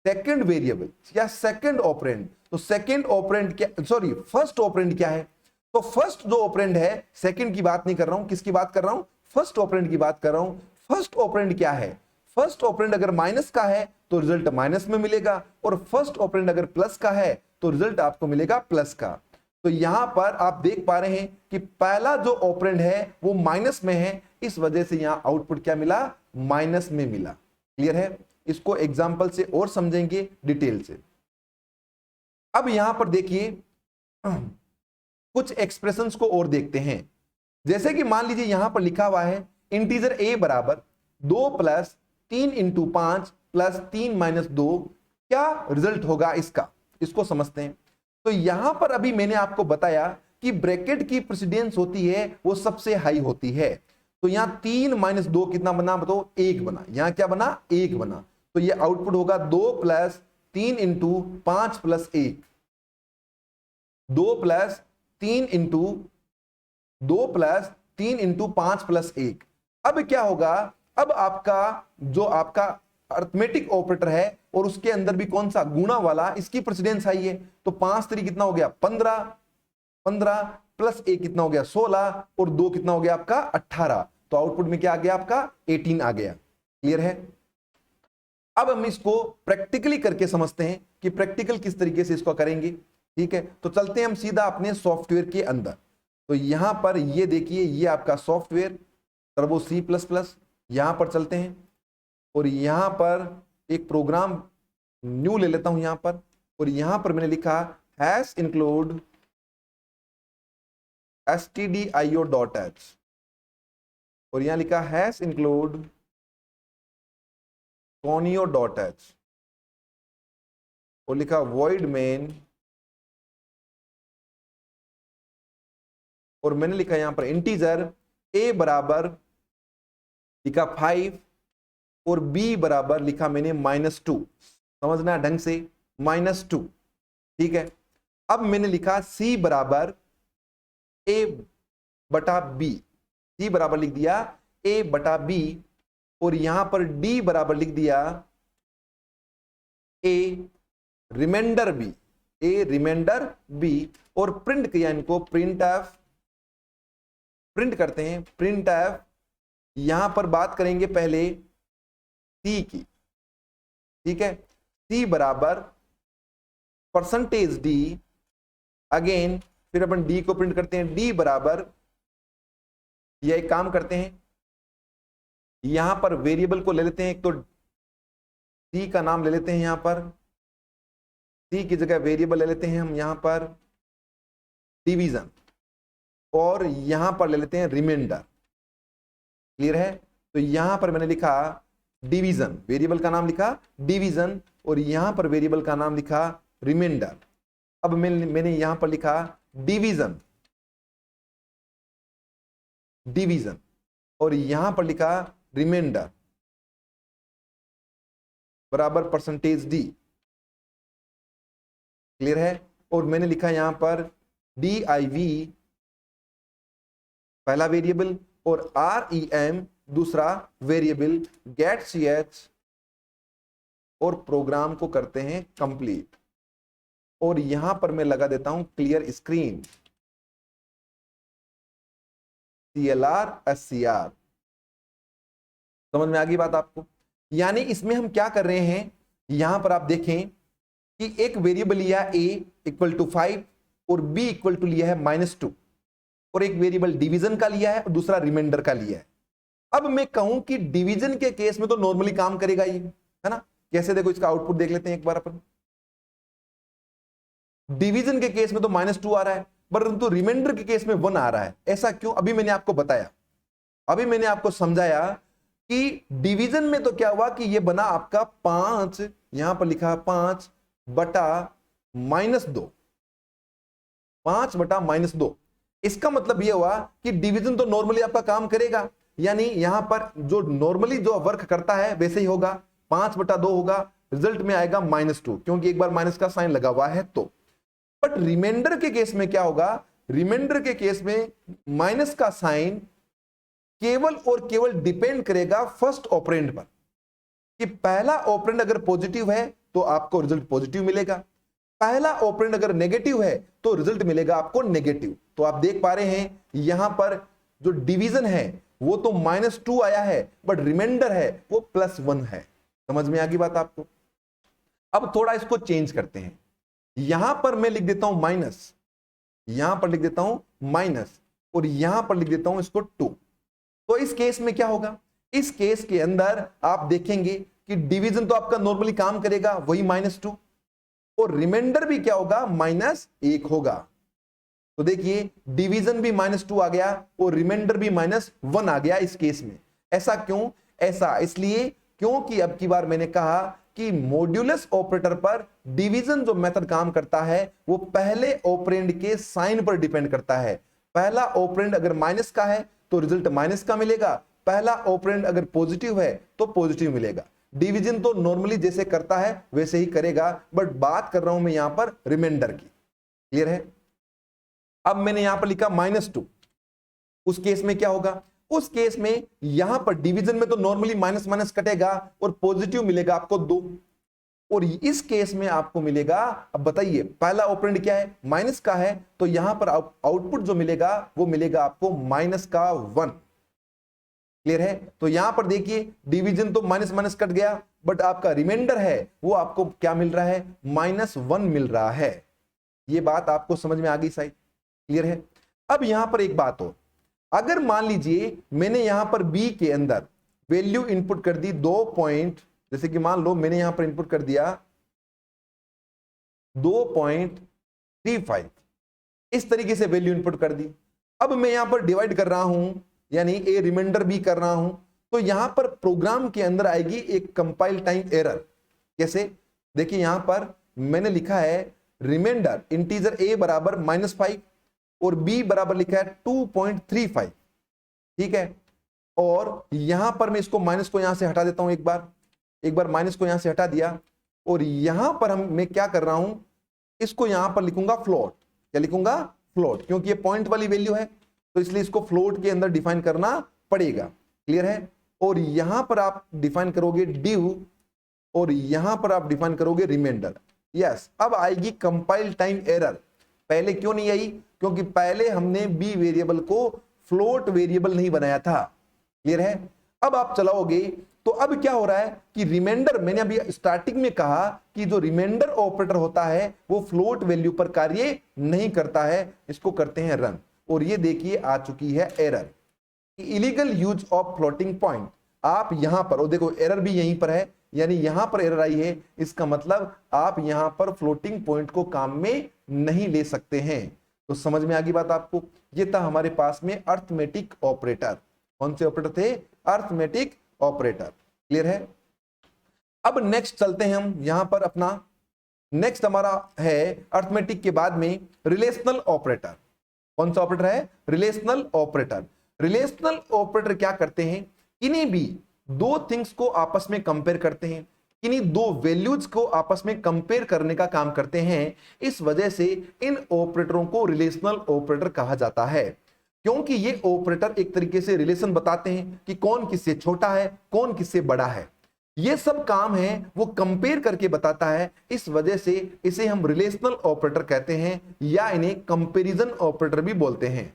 सेकंड वेरिएबल या सेकंड ऑपरेंड। तो सेकंड ऑपरेंड क्या, सॉरी फर्स्ट ऑपरेंड क्या है, तो फर्स्ट जो ऑपरेंड है, सेकंड की बात नहीं कर रहा हूं, किसकी बात कर रहा हूं, फर्स्ट ऑपरेंड की बात कर रहा हूं। फर्स्ट ऑपरेंड क्या है, फर्स्ट ऑपरेंड अगर माइनस का है तो रिजल्ट माइनस में मिलेगा, और फर्स्ट ऑपरेंड अगर प्लस का है तो रिजल्ट आपको मिलेगा प्लस का। तो यहां पर आप देख पा रहे हैं कि पहला जो ऑपरेंड है वो माइनस में है, इस वजह से यहां आउटपुट क्या मिला, माइनस में मिला। क्लियर है। इसको एग्जांपल से और समझेंगे डिटेल से। अब यहां पर देखिए कुछ एक्सप्रेशंस को और देखते हैं। जैसे कि मान लीजिए यहां पर लिखा हुआ है इंटीजर a बराबर 2 + 3 × 5 + 3 - 2, क्या रिजल्ट होगा इसका, इसको समझते हैं। तो यहां पर अभी मैंने आपको बताया कि ब्रैकेट की प्रेसिडेंस होती है वो सबसे हाई होती है। तो यहां 3 - 2 कितना बना, बताओ, 1 बना। यहां क्या बना, 1 बना। तो ये आउटपुट होगा 2 + 3 × 5 + 1, 2 + 3 × 5 + 1। अब क्या होगा, अब आपका जो आपका अर्थमेटिक ऑपरेटर है और उसके अंदर भी कौन सा, गुणा वाला, इसकी प्रेसिडेंस आई है। तो 5 3 कितना हो गया, 15, 15 प्लस 1 कितना हो गया 16 और 2 कितना हो गया आपका 18। तो आउटपुट में क्या आ गया आपका 18 आ गया। क्लियर है। अब हम इसको प्रैक्टिकली करके समझते हैं कि प्रैक्टिकल किस तरीके से इसको करेंगे। ठीक है, तो चलते हैं हम सीधा अपने सॉफ्टवेयर के अंदर। तो यहां पर ये देखिए, ये आपका सॉफ्टवेयर टर्बो C++। यहां पर चलते हैं और यहां पर एक प्रोग्राम न्यू ले लेता हूं यहां पर, और यहां पर मैंने लिखा हैश इंक्लूड stdio.h और यहां लिखा हैश इंक्लूड conio.h और लिखा void main, और मैंने लिखा यहां पर इंटीजर a बराबर लिखा 5 और b बराबर लिखा मैंने -2। समझना ढंग से, -2। ठीक है, अब मैंने लिखा c बराबर a बटा b, c बराबर लिख दिया a बटा b, और यहां पर d बराबर लिख दिया a remainder b, a remainder b, और प्रिंट किया इनको प्रिंट एफ। प्रिंट करते हैं प्रिंट एफ। यहां पर बात करेंगे पहले c की। ठीक है, c बराबर %d, अगेन फिर अपन d को प्रिंट करते हैं, d बराबर, यह एक काम करते हैं, यहां पर वेरिएबल को ले लेते हैं, एक तो c का नाम ले लेते हैं, यहां पर c की जगह वेरिएबल ले लेते हैं हम यहां पर डिवीजन, और यहां पर ले लेते हैं रिमाइंडर। क्लियर है। तो यहां पर मैंने लिखा डिवीजन, वेरिएबल का नाम लिखा डिवीजन, और यहां पर वेरिएबल का नाम लिखा रिमाइंडर। अब मैंने यहां पर लिखा डिवीजन, डिवीजन, और यहां पर लिखा रिमाइंडर बराबर %d। क्लियर है। और मैंने लिखा यहां पर div पहला वेरिएबल और rem दूसरा वेरिएबल, गेट ch, और प्रोग्राम को करते हैं कंप्लीट। और यहां पर मैं लगा देता हूं क्लियर स्क्रीन, CLR SCR। समझ में आ गई बात आपको। यानी इसमें हम क्या कर रहे हैं, यहां पर आप देखें कि एक वेरिएबल लिया a = 5 और b = लिया है -2, और एक वेरिएबल डिवीजन का लिया है और दूसरा रिमाइंडर का लिया है। अब मैं कहूं कि डिवीजन के केस में तो नॉर्मली काम करेगा ये, है ना। कैसे, देखो इसका आउटपुट देख लेते हैं एक बार अपन। डिवीजन के केस में तो -2 आ रहा है, परंतु रिमाइंडर के केस में 1 आ रहा है। ऐसा क्यों, अभी मैंने आपको बताया, अभी मैंने आपको समझाया कि डिवीजन में तो क्या हुआ कि ये बना आपका 5, यहां पर लिखा 5 बटा -2, 5 बटा -2। इसका मतलब यह हुआ कि डिवीजन तो नॉर्मली आपका काम करेगा, यानी यहां पर जो नॉर्मली जो वर्क करता है वैसे ही होगा, 5 बटा 2 होगा, रिजल्ट में आएगा -2, क्योंकि एक बार माइनस का साइन लगा हुआ है। तो बट रिमाइंडर के केस में क्या होगा, रिमाइंडर के केस में माइनस का साइन केवल और केवल डिपेंड करेगा फर्स्ट ऑपरेंड पर, कि पहला ऑपरेंड अगर पॉजिटिव है तो आपको रिजल्ट पॉजिटिव मिलेगा, पहला ऑपरेंड अगर नेगेटिव है तो रिजल्ट मिलेगा आपको नेगेटिव। तो आप देख पा रहे हैं यहां पर जो डिवीजन है वो तो -2 आया है, बट रिमाइंडर है वो +1 है। समझ में आ गई बात आपको। अब थोड़ा इसको चेंज करते हैं, यहां पर मैं लिख देता हूं माइनस, यहां पर लिख देता हूं माइनस, और यहां पर लिख देता हूं इसको 2। तो इस केस में क्या होगा, इस केस के अंदर आप देखेंगे कि डिवीजन तो आपका नॉर्मली काम करेगा वही -2, और रिमाइंडर भी क्या होगा -1 होगा। तो देखिए डिवीजन भी -2 आ गया और रिमाइंडर भी -1 आ गया इस केस में। ऐसा क्यों, ऐसा इसलिए क्योंकि अब की बार मैंने कहा कि मॉड्यूलस ऑपरेटर पर डिवीजन जो मेथड काम करता है वो पहले ऑपरेंड के साइन पर डिपेंड करता है। पहला ऑपरेंड अगर माइनस का है तो रिजल्ट माइनस का मिलेगा, पहला ऑपरेंड अगर पॉजिटिव है तो पॉजिटिव मिलेगा। डिवीजन तो नॉर्मली जैसे करता है वैसे ही करेगा, बट बात कर रहा हूं मैं यहां पर रिमाइंडर की। क्लियर है। अब मैंने यहां पर लिखा -2, उस केस में क्या होगा, उस केस में यहां पर डिवीजन में तो नॉर्मली माइनस माइनस कटेगा और पॉजिटिव मिलेगा आपको 2, और इस केस में आपको मिलेगा, अब बताइए पहला ऑपरेंड क्या है, माइनस का है, तो यहां पर आउटपुट जो मिलेगा वो मिलेगा आपको माइनस का 1। क्लियर है? तो यहां पर देखिए डिवीजन तो माइनस माइनस कट गया, बट आपका रिमाइंडर है वो आपको क्या मिल रहा है, -1 मिल रहा है। ये बात आपको समझ में आ गई शायद? क्लियर है? अब यहां पर एक बात हो, अगर मान लीजिए मैंने यहां पर बी के अंदर वैल्यू इनपुट कर दी 2 पॉइंट, जैसे कि मान लो मैंने यहां पर इनपुट कर दिया 2.35, इस तरीके से वैल्यू इनपुट कर दी। अब मैं यहां पर डिवाइड कर रहा हूं, यानी ए रिमाइंडर भी कर रहा हूं, तो यहां पर प्रोग्राम के अंदर आएगी एक कंपाइल टाइम एरर। कैसे? देखिए यहां पर मैंने लिखा है रिमाइंडर इंटीजर ए बराबर -5 और बी बराबर लिखा है 2.35। ठीक है, और यहां पर मैं इसको माइनस को यहां से हटा देता हूं, एक बार माइनस को यहां से हटा दिया, और यहां पर मैं क्या कर रहा हूं, इसको यहां पर लिखूंगा फ्लोट। क्या लिखूंगा? फ्लोट, क्योंकि ये पॉइंट वाली वैल्यू है तो इसलिए इसको फ्लोट के अंदर डिफाइन करना पड़ेगा। क्लियर है? और यहां पर आप डिफाइन करोगे डिव, और यहां पर आप डिफाइन करोगे रिमाइंडर। यस, अब आएगी कंपाइल टाइम एरर। पहले क्यों नहीं आई? क्योंकि पहले हमने बी वेरिएबल को फ्लोट वेरिएबल नहीं बनाया था। क्लियर है? अब आप चलाओगे तो अब क्या हो रहा है कि रिमाइंडर, मैंने अभी स्टार्टिंग में कहा कि जो रिमाइंडर ऑपरेटर होता है वो फ्लोट वैल्यू पर कार्य नहीं करता है, इसको करते हैं रन। और ये देखिए आ चुकी है error, illegal use of floating point. आप यहां पर, और देखो एरर भी यहीं पर है, यानी यहां पर एरर आई है, इसका मतलब आप यहां पर फ्लोटिंग पॉइंट को काम में नहीं ले सकते हैं। तो समझ में आ गई बात आपको? ये था हमारे पास में अर्थमेटिक ऑपरेटर। कौन से ऑपरेटर थे? Arithmetic operator. क्लियर है? अब नेक्स्ट चलते हैं हम यहां पर अपना, नेक्स्ट हमारा है अर्थमेटिक के बाद में रिलेशनल ऑपरेटर। कौन सा ऑपरेटर है? Relational operator. रिलेशनल ऑपरेटर क्या करते हैं, किन्हीं भी दो थिंग्स को आपस में कंपेयर करते हैं, किन्हीं दो वैल्यूज को आपस में कंपेयर करने का काम करते हैं। इस वजह से इन ऑपरेटरों को रिलेशनल ऑपरेटर कहा जाता है, क्योंकि ये ऑपरेटर एक तरीके से रिलेशन बताते हैं कि कौन किससे छोटा है, कौन किससे बड़ा है। ये सब काम है वो कंपेयर करके बताता है, इस वजह से इसे हम रिलेशनल ऑपरेटर कहते हैं, या इन्हें कंपैरिजन ऑपरेटर भी बोलते हैं।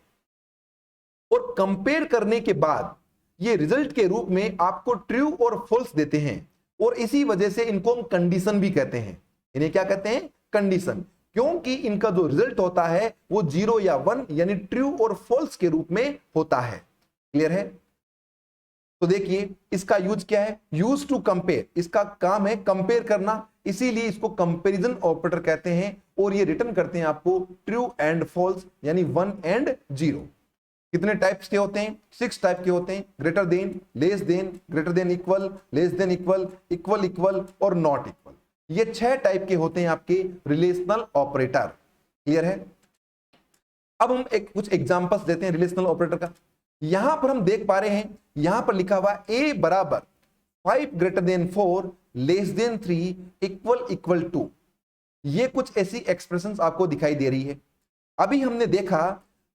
और कंपेयर करने के बाद ये रिजल्ट के रूप में आपको ट्रू और फॉल्स देते हैं, और इसी वजह से इनको हम कंडीशन भी कहते हैं। इन्हें क्या कहते हैं? कंडीशन, क्योंकि इनका जो रिजल्ट होता है वो 0 या 1 यानी ट्रू और फॉल्स के रूप में होता है। क्लियर है? तो देखिए इसका यूज क्या है, यूज टू कंपेयर, इसका काम है कंपेयर करना, इसीलिए इसको कंपैरिजन ऑपरेटर कहते हैं। और ये रिटर्न करते हैं आपको ट्रू एंड फॉल्स, यानी 1 एंड 0। कितने टाइप्स के होते हैं? 6 टाइप के होते हैं, greater than, less than, greater than equal, less than equal, equal equal और नॉट इक्वल। ये 6 टाइप के होते हैं आपके रिलेशनल ऑपरेटर। क्लियर है? अब हम कुछ एग्जांपल्स देते हैं रिलेशनल ऑपरेटर का। यहां पर हम देख पा रहे हैं, यहां पर लिखा हुआ a बराबर 5 greater than 4 less than 3 equal equal 2। ये कुछ ऐसी एक्सप्रेशंस आपको दिखाई दे रही है। अभी हमने देखा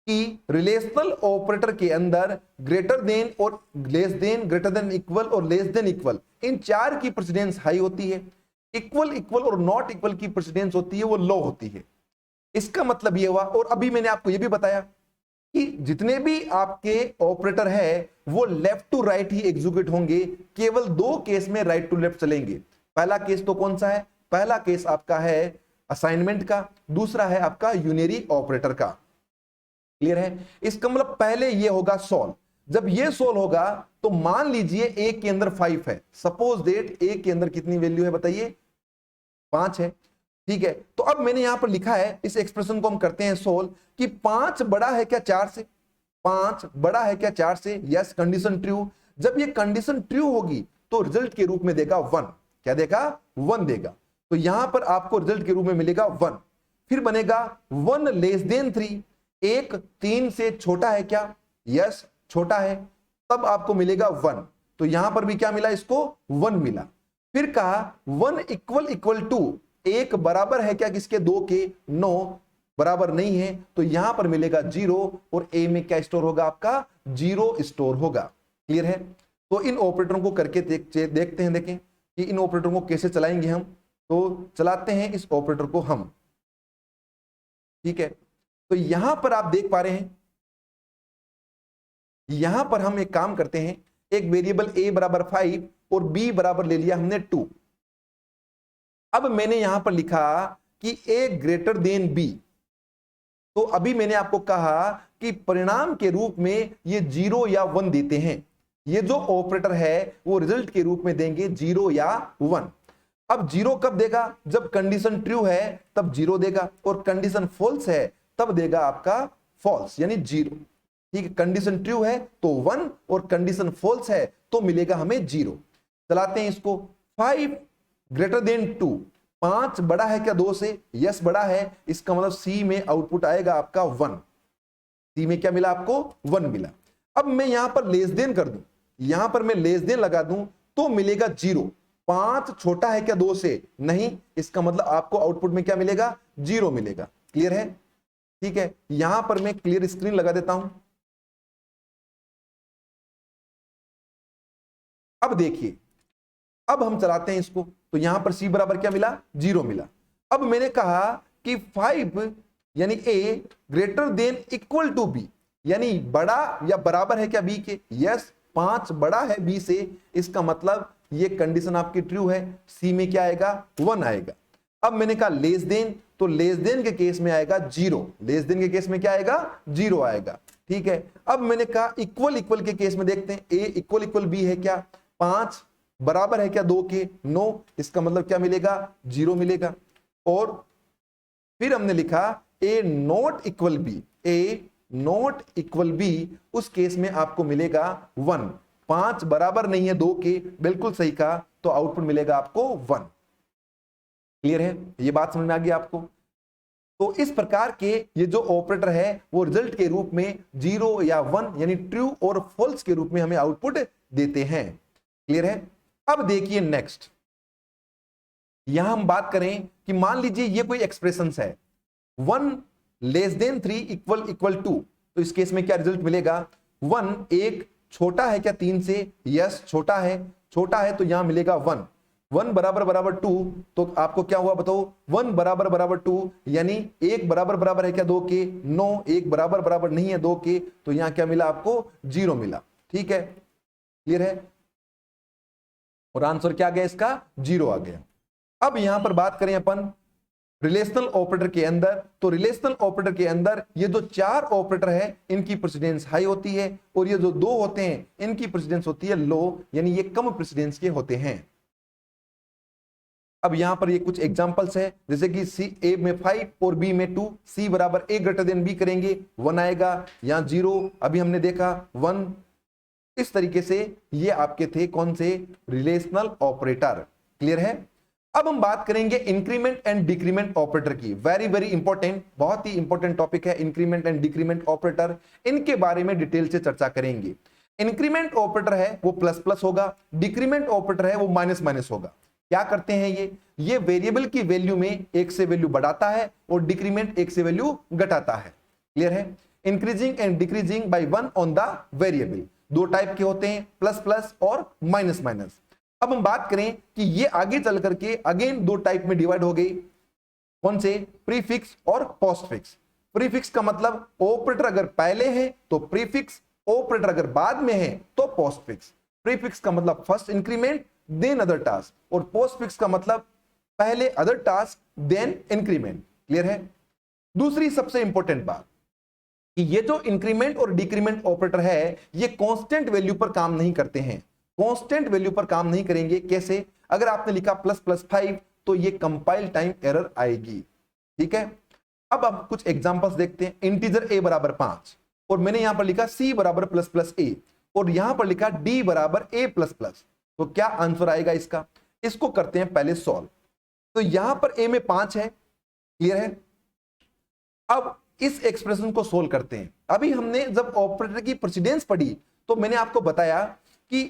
कि रिलेशनल ऑपरेटर के अंदर ग्रेटर देन और less than, greater than equal और लेस देन इक्वल, इन 4 की प्रेसिडेंस हाई होती है। इक्वल इक्वल और नॉट इक्वल की प्रेसिडेंस होती है वो लो होती है। इसका मतलब ये हुआ, और अभी मैंने आपको ये भी बताया कि जितने भी आपके ऑपरेटर है वो लेफ्ट टू राइट ही एग्जीक्यूट होंगे, केवल 2 केस में राइट टू लेफ्ट चलेंगे। पहला केस तो कौन सा है? पहला केस आपका है असाइनमेंट का, दूसरा है आपका यूनियरी ऑपरेटर का। क्लियर है? इसका मतलब पहले ये होगा सॉल्व। जब ये सोल्व होगा तो मान लीजिए ए के अंदर 5 है, सपोज दैट ए के अंदर कितनी वैल्यू है बताइए? 5 है। ठीक है, तो अब मैंने यहां पर लिखा है, इस एक्सप्रेशन को हम करते हैं सोल्व, कि 5 बड़ा है क्या 4 से? 5 बड़ा है क्या 4 से? Yes, condition true. जब ये कंडीशन ट्रू होगी तो रिजल्ट के रूप में देगा 1। क्या देगा? 1 देगा। तो यहां पर आपको रिजल्ट के रूप में मिलेगा 1। फिर बनेगा 1 लेस देन 3, 1 3 से छोटा है क्या? यस, छोटा है, तब आपको मिलेगा 1। तो यहां पर भी क्या मिला? इसको 1 मिला। फिर कहा 1 इक्वल इक्वल टू, 1 बराबर है क्या किसके? 2 के? नो, बराबर नहीं है, तो यहां पर मिलेगा 0, और ए में क्या स्टोर होगा? आपका 0 स्टोर होगा। क्लियर है? तो इन ऑपरेटरों को करके देखते हैं, देखें कि इन ऑपरेटरों को कैसे चलाएंगे हम। तो चलाते हैं इस ऑपरेटर को हम। ठीक है, तो यहां पर आप देख पा रहे हैं, यहां पर हम एक काम करते हैं, एक वेरिएबल a बराबर 5 और b बराबर ले लिया हमने 2। अब मैंने यहां पर लिखा कि a ग्रेटर देन b। तो अभी मैंने आपको कहा कि परिणाम के रूप में ये 0 या 1 देते हैं। ये जो ऑपरेटर है वो रिजल्ट के रूप में देंगे 0 या 1। अब 0 कब देगा? जब कंडीशन ट्रू है तब 0 देगा, और कंडीशन फॉल्स है तब देगा आपका फॉल्स यानी 0। ठीक है, कंडीशन ट्रू है तो 1 और कंडीशन फॉल्स है तो मिलेगा हमें 0। चलाते हैं इसको। 5 ग्रेटर देन 2, 5 बड़ा है क्या 2 से? यस बड़ा है, इसका मतलब सी में आउटपुट आएगा आपका 1। सी में क्या मिला आपको? 1 मिला। अब मैं यहां पर लेस देन कर दूं, यहां पर मैं लेस देन लगा दूं तो मिलेगा 0। 5 छोटा है क्या 2 से? नहीं, इसका मतलब आपको आउटपुट में क्या मिलेगा? 0 मिलेगा। क्लियर है? ठीक है, यहां पर मैं क्लियर स्क्रीन लगा देता हूं। अब देखिए, अब हम चलाते हैं इसको, तो यहां पर सी बराबर क्या मिला? 0 मिला। अब मैंने कहा कि 5 यानी A greater than equal to B, यानी बड़ा या बराबर है क्या बी के? यस, 5 बड़ा है बी से, इसका मतलब ये कंडीशन आपकी ट्रू है। सी में क्या आएगा? 1 आएगा। अब मैंने कहा लेस देन, तो लेस देन के केस में आएगा 0। लेस देन के केस में क्या आएगा? 0 आएगा। ठीक है, अब मैंने कहा इक्वल इक्वल के केस में देखते हैं, ए इक्वल इक्वल बी है क्या? 5 बराबर है क्या 2 के? नो, इसका मतलब क्या मिलेगा? 0 मिलेगा। और फिर हमने लिखा A not equal B, A not equal B, उस केस में आपको मिलेगा 1। 5 बराबर नहीं है 2 के, बिल्कुल सही कहा, तो आउटपुट मिलेगा आपको 1। क्लियर है? ये बात समझ में आ गई आपको? तो इस प्रकार के ये जो ऑपरेटर है वो रिजल्ट के रूप में 0 या 1 यानी ट्रू और फॉल्स के रूप में हमें आउटपुट देते हैं। क्लियर है? अब देखिए नेक्स्ट, यहां हम बात करें कि मान लीजिए ये कोई एक्सप्रेशन है 1 लेस देन 3 इक्वल इक्वल 2, तो इस केस में क्या रिजल्ट मिलेगा? 1 एक छोटा है क्या 3 से? यस छोटा है, छोटा है तो यहां मिलेगा 1। 1 बराबर बराबर 2, तो आपको क्या हुआ बताओ? 1 बराबर बराबर 2 यानी 1 बराबर बराबर है क्या 2 के? नो, 1 बराबर बराबर नहीं है 2 के, तो यहां क्या मिला आपको? 0 मिला। ठीक है, क्लियर है? और आंसर क्या आ गया इसका? 0 आ गया। अब यहां पर बात करें अपन रिलेशनल ऑपरेटर के अंदर, तो रिलेशनल ऑपरेटर के अंदर ये जो 4 ऑपरेटर है इनकी प्रेसिडेंस हाई होती है, और ये जो 2 होते हैं इनकी प्रेसिडेंस होती है लो, यानी ये कम प्रेसिडेंस के होते हैं। अब यहां पर ये कुछ एग्जांपल्स है, जैसे कि सी ए में 5 और बी में 2, सी बराबर ए ग्रेटर देन बी करेंगे 1 आएगा, यहां 0 अभी हमने देखा 1। इस तरीके से ये आपके थे कौन से? Relational operator. क्लियर है? अब हम बात करेंगे इंक्रीमेंट एंड डिक्रीमेंट ऑपरेटर की। वेरी वेरी इंपॉर्टेंट, बहुत ही इंपॉर्टेंट टॉपिक है इंक्रीमेंट एंड डिक्रीमेंट ऑपरेटर। इनके बारे में डिटेल से चर्चा करेंगे। इंक्रीमेंट ऑपरेटर है वो प्लस प्लस होगा, डिक्रीमेंट ऑपरेटर है वो माइनस माइनस होगा। क्या करते हैं ये वेरिएबल की वैल्यू में एक से वैल्यू बढ़ाता है और डिक्रीमेंट एक से वैल्यू घटाता है। क्लियर है? Increasing and decreasing by 1 on the variable, 2 type के होते हैं, प्लस प्लस और माइनस माइनस। अब हम बात करें कि ये आगे चल करके अगेन 2 टाइप में डिवाइड हो गई, कौन से? प्रीफिक्स और पोस्टफिक्स। प्रीफिक्स का मतलब ऑपरेटर अगर पहले है तो प्रीफिक्स, ऑपरेटर अगर बाद में है तो पोस्टफिक्स। प्रीफिक्स का मतलब first increment then other task, और पोस्टफिक्स का मतलब पहले other task then increment. Clear है? दूसरी सबसे इंपॉर्टेंट बात कि ये जो इंक्रीमेंट और डिक्रीमेंट ऑपरेटर है ये कांस्टेंट वैल्यू पर काम नहीं करते हैं। कांस्टेंट वैल्यू पर काम नहीं करेंगे। कैसे? अगर आपने लिखा प्लस प्लस 5 तो ये कंपाइल टाइम एरर आएगी। ठीक है, अब आप कुछ एग्जांपल्स देखते हैं। इंटीजर a बराबर 5 और मैंने यहां पर लिखा c बराबर प्लस प्लस a और यहां पर लिखा d बराबर a प्लस प्लस, तो क्या आंसर आएगा इसका? इसको करते हैं पहले सॉल्व। तो यहां पर a में 5 है, क्लियर है? अब इस एक्सप्रेशन को सोल्व करते हैं। अभी हमने जब ऑपरेटर की प्रेसिडेंस पढ़ी तो मैंने आपको बताया कि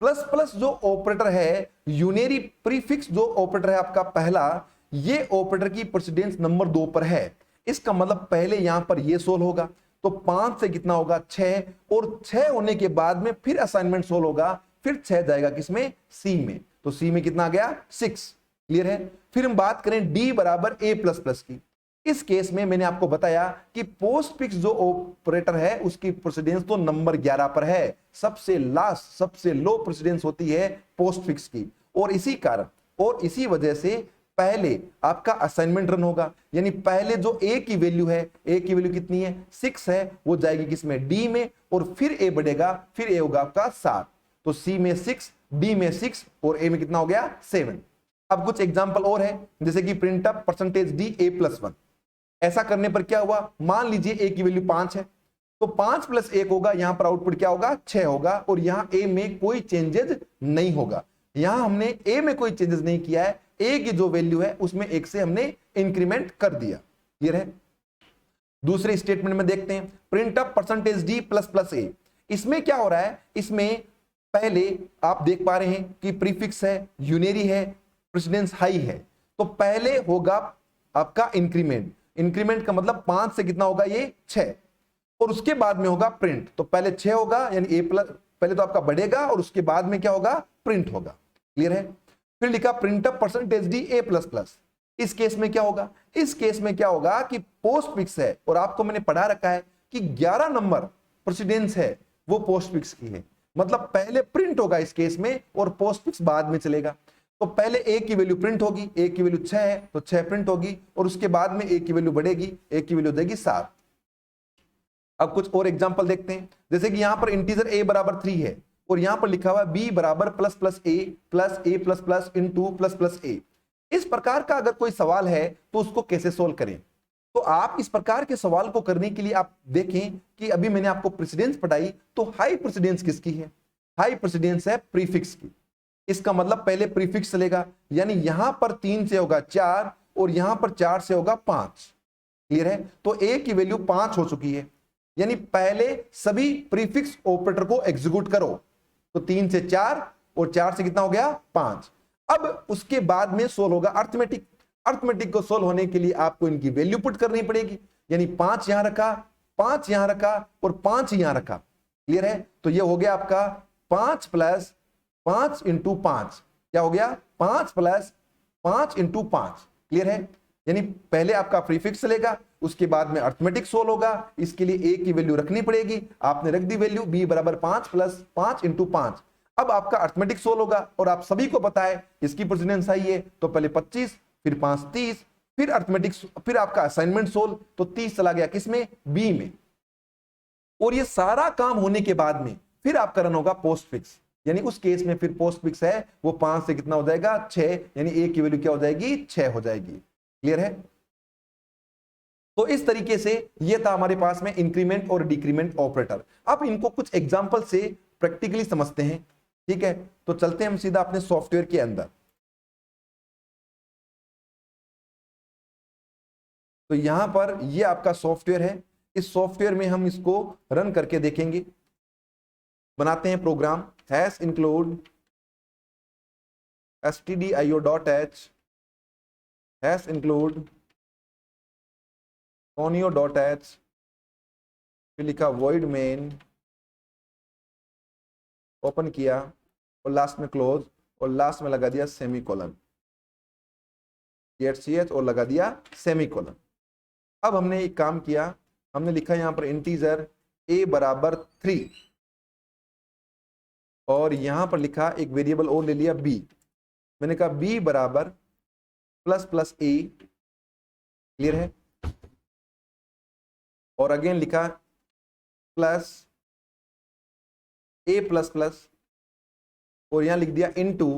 प्लस प्लस जो ऑपरेटर है, यूनियरी प्रीफिक्स जो ऑपरेटर है आपका पहला, ये ऑपरेटर की प्रेसिडेंस नंबर 2 पर है। इसका मतलब पहले यहां पर ये सोल्व होगा, तो 5 से कितना होगा? 6, और 6 होने के बाद में फिर असाइनमेंट सोल्व होगा, फिर 6 जाएगा किसमें? सी में, तो सी में कितना आ गया? 6। क्लियर है। फिर हम बात करें डी बराबर ए प्लस प्लस की। इस केस में मैंने आपको बताया कि पोस्ट फिक्स जो ऑपरेटर है उसकी प्रेसिडेंस तो नंबर 11 पर है, सबसे लास्ट सबसे लो प्रेसिडेंस होती है पोस्ट फिक्स की। और इसी कारण और इसी वजह से पहले आपका असाइनमेंट रन होगा, यानी पहले जो ए की वैल्यू है, ए की वैल्यू कितनी है 6 है, वो जाएगी किसमें डी में, और फिर ए बढ़ेगा, फिर ए होगा आपका 7, तो सी में 6, डी में 6 और ए में कितना हो गया 7। अब कुछ एग्जांपल और है, जैसे कि print up percentage D A plus 1। ऐसा करने पर क्या हुआ, मान लीजिए ए की वैल्यू 5 है, तो 5 प्लस 1 होगा, यहां पर आउटपुट क्या होगा 6 होगा, और यहां ए में कोई चेंजेस नहीं होगा। यहां हमने ए में कोई चेंजेस नहीं किया है, ए की जो वैल्यू है उसमें 1 से हमने इंक्रीमेंट कर दिया। क्लियर है। दूसरे स्टेटमेंट में देखते हैं, print up percentage D plus plus A. इसमें क्या हो रहा है, इसमें पहले आप देख पा रहे हैं कि प्रीफिक्स है, यूनरी है, प्रेसिडेंस हाई है, तो पहले होगा आपका इंक्रीमेंट। इंक्रीमेंट का मतलब 5 से कितना होगा ये 6, और उसके बाद में होगा प्रिंट, तो पहले 6 होगा, यानी ए प्लस, पहले तो आपका बढ़ेगा और उसके बाद में क्या होगा प्रिंट होगा। क्लियर है। फिर लिखा print up percentage D A plus plus. इस केस में क्या होगा, इस केस में क्या होगा कि पोस्ट फिक्स है, और आपको मैंने पढ़ा रखा है कि 11 नंबर प्रेसिडेंस है वो पोस्ट फिक्स की है, मतलब पहले प्रिंट होगा इस केस में और पोस्ट फिक्स बाद में चलेगा। तो पहले ए की वैल्यू प्रिंट होगी, ए की वैल्यू 6 है तो 6 प्रिंट होगी, और उसके बाद में ए की वैल्यू बढ़ेगी, ए की वैल्यू देगी 7। अब कुछ और एग्जांपल देखते हैं, जैसे कि यहां पर इंटीजर a बराबर 3 है, और यहां पर लिखा हुआ है b बराबर plus plus a plus plus into plus plus a। इस प्रकार का अगर कोई सवाल है तो उसको कैसे सोल्व करें। तो आप इस प्रकार के सवाल को करने के लिए आप देखें कि अभी मैंने आपको प्रेसिडेंस पढ़ाई, तो हाई प्रेसिडेंस किसकी है, हाई प्रेसिडेंस है प्रीफिक्स की। इसका मतलब पहले प्रीफिक्स चलेगा, यानी यहां पर 3 से होगा 4 और यहां पर 4 से होगा 5। क्लियर है। तो a की वैल्यू 5 हो चुकी है, यानी पहले सभी प्रीफिक्स ऑपरेटर को एग्जीक्यूट करो, तो 3 से 4 और 4 से कितना हो गया 5। अब उसके बाद में सोल्व होगा अर्थमेटिक। अर्थमेटिक को सोल्व होने के लिए आपको इनकी वैल्यू पुट करनी पड़ेगी, यानी 5 यहां रखा, 5 यहां रखा और 5 यहां रखा। क्लियर है। तो ये हो गया आपका 5 प्लस 5 इंटू 5, क्या हो गया 5 प्लस 5 इंटू 5। क्लियर है। यानी पहले आपका प्रीफिक्स चलेगा, उसके बाद में अर्थमेटिक सोल्व होगा, इसके लिए a की वैल्यू रखनी पड़ेगी, आपने रख दी वैल्यू b बराबर 5 प्लस 5 इंटू 5। अब आपका अर्थमेटिक सोल्व होगा, और आप सभी को पता है इसकी प्रेसिडेंस आई है, तो पहले 25 फिर 5 30, फिर अर्थमेटिक, फिर आपका असाइनमेंट सोल्व, तो 30 चला गया किसमें b में। और ये सारा काम होने के बाद में फिर आपका रन होगा पोस्ट फिक्स, यानी उस केस में फिर पोस्ट फिक्स है वो 5 से कितना हो जाएगा 6, यानी a की वैल्यू क्या हो जाएगी 6 हो जाएगी। क्लियर है। तो इस तरीके से ये था हमारे पास में इंक्रीमेंट और डिक्रीमेंट ऑपरेटर। अब इनको कुछ एग्जांपल से प्रैक्टिकली समझते हैं। ठीक है, तो चलते हैं हम सीधा अपने सॉफ्टवेयर के अंदर। तो यहां पर ये आपका सॉफ्टवेयर है, इस सॉफ्टवेयर में हम इसको रन करके देखेंगे। बनाते हैं program hash include stdio.h hash include conio.h, फिर लिखा void main, ओपन किया और लास्ट में क्लोज, और लास्ट में लगा दिया सेमीकोलन, ch और लगा दिया सेमीकोलन। अब हमने एक काम किया, हमने लिखा यहां पर इंटीजर a बराबर 3, और यहां पर लिखा एक वेरिएबल और ले लिया b। मैंने कहा b बराबर प्लस प्लस a। क्लियर है। और अगेन लिखा प्लस a प्लस प्लस, और यहां लिख दिया इनटू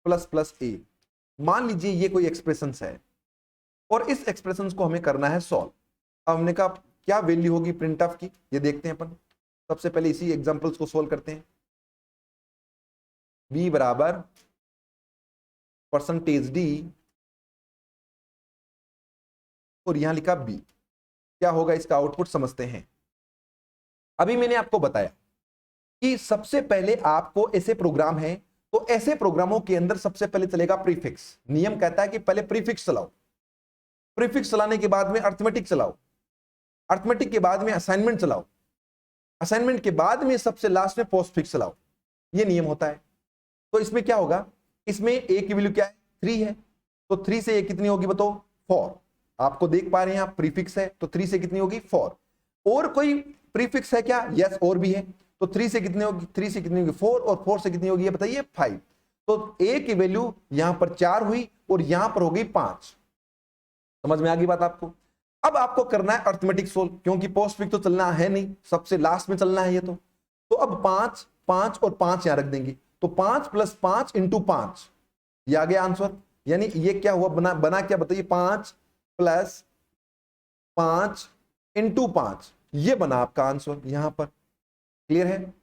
प्लस प्लस a। मान लीजिए ये कोई एक्सप्रेशन है, और इस एक्सप्रेशन को हमें करना है सॉल्व। अब हमने कहा क्या वैल्यू होगी प्रिंट ऑफ की, ये देखते हैं अपन। सबसे पहले इसी एग्जांपल्स को सोल्व करते हैं। b बराबर परसेंटेज d, और यहां लिखा b। क्या होगा इसका आउटपुट समझते हैं। अभी मैंने आपको बताया कि सबसे पहले आपको ऐसे प्रोग्राम है, तो ऐसे प्रोग्रामों के अंदर सबसे पहले चलेगा प्रीफिक्स। नियम कहता है कि पहले प्रीफिक्स चलाओ, प्रीफिक्स चलाने के बाद में अर्थमेटिक चलाओ, अर्थमेटिक के बाद में असाइनमेंट चलाओ, असाइनमेंट के बाद में सबसे लास्ट में पोस्ट फिक्स चलाओ। ये नियम होता है। तो इसमें क्या होगा, इसमें a की वैल्यू क्या है 3 है, तो 3 से a कितनी होगी बताओ 4। आपको देख पा रहे हैं आप प्रीफिक्स है, तो 3 से कितनी होगी 4। और कोई प्रीफिक्स है क्या? यस, और भी है। तो 3 से कितनी होगी, 3 से कितनी होगी 4, और 4 से कितनी होगी ये बताइए 5। तो a की वैल्यू यहां पर 4 हुई और यहां पर होगी 5। समझ में आ गई बात आपको? अब आपको करना है अर्थमेटिक सोल्व, क्योंकि पोस्ट फिक्स तो चलना है नहीं, सबसे लास्ट में चलना है ये। तो अब 5 5 और 5 यहां रख देंगे, तो 5 + 5 × 5, ये आ गया आंसर। यानी ये क्या हुआ, बना क्या बताइए 5 + 5 × 5, ये बना आपका आंसर यहां पर। क्लियर है?